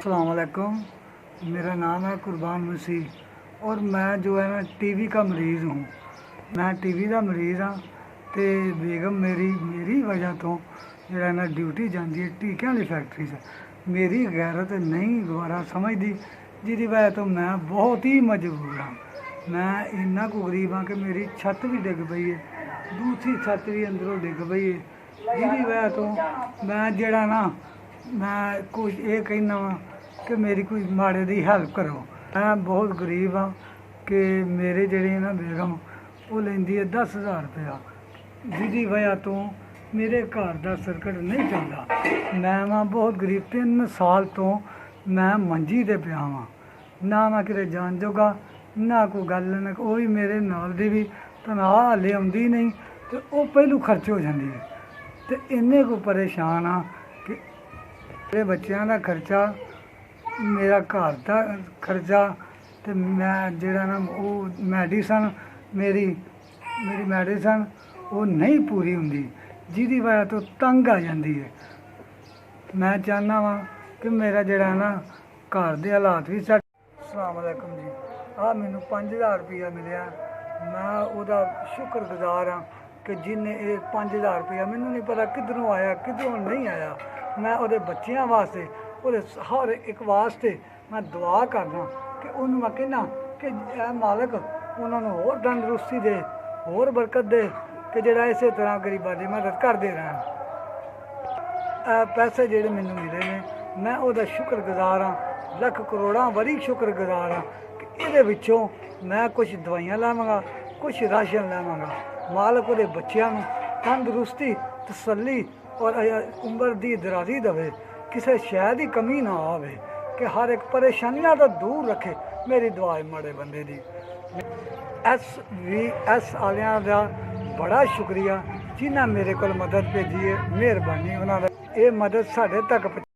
अस्सलाम वालेकुम। मेरा नाम है कुर्बान मसीह और मैं जो है ना टीवी का मरीज़ हूँ। मैं टीवी का मरीज़ हाँ। तो बेगम मेरी वजह तो जो ना ड्यूटी जाती है टीकियां वाली फैक्ट्री से मेरी गैरत नहीं गवारा समझती, जिसकी वजह तो मैं बहुत ही मजबूर हाँ। मैं इन्ना को गरीब हाँ कि मेरी छत भी डिग पई है, दूसरी छत भी अंदरों डिग पई है, जिसकी वजह तो मैं जड़ा ना मैं कुछ ये कहना वा कि मेरी कोई माड़े की हैल्प करो। मैं बहुत गरीब हाँ कि मेरे जड़े ना बेगम वो लेंदी है 10,000 रुपया, जिसकी वजह तो मेरे घर का सर्कट नहीं चलता। मैं वहाँ बहुत गरीब, 3 साल तो मैं मंजी ते पिया वा, ना मैं किते जान जोगा ना कोई गल ना कोई मेरे नाल दी भी तनख्वाह हाले आउंदी नहीं, तो वो पहलू खर्च हो जाती है। तो इन्ने को परेशान हाँ कि मेरे बच्चों का खर्चा, मेरा घर का खर्चा, तो मैं जड़ा ना वो मैडिसन मेरी मैडिसन वो नहीं पूरी होंगी, जिसकी वजह तो तंग आ जाती है। मैं चाहना वा कि मेरा जड़ा ना घर के हालात भी सैट। अस्सलाम वालेकुम जी। मैनू 5,000 रुपया मिले, मैं उसका शुक्रगुजार हाँ कि जिन्हें ये 5,000 रुपया मैनू नहीं पता किधरों आया किधरों नहीं आया। मैं वो बच्चों वास्ते वो हर एक वास्ते मैं दुआ करना कि उन्होंने मैं कहना कि मालक उन्होंने होर तंदरुस्ती दे, होर बरकत दे, कि जरा इस तरह गरीबों की मदद करते रहें। पैसे जोड़े मैनू मिले ने मैं उसका शुक्रगुजार हाँ, लख करोड़ा वरी शुक्रगुजार हाँ कि ये मैं कुछ दवाइयाँ लवांगा, कुछ राशन लवांगा। मालक वो बच्चों तंदरुस्ती तसल्ली और उम्र की दराजी दे, किसी शह की कमी ना आवे, कि हर एक परेशानियां तो दूर रखे। मेरी दुआ है माड़े बंदे दी। SVS वालियां दा बड़ा शुक्रिया जिन्हें मेरे को मदद भेजी है। मेहरबानी उन्होंने ये मदद साढ़े तक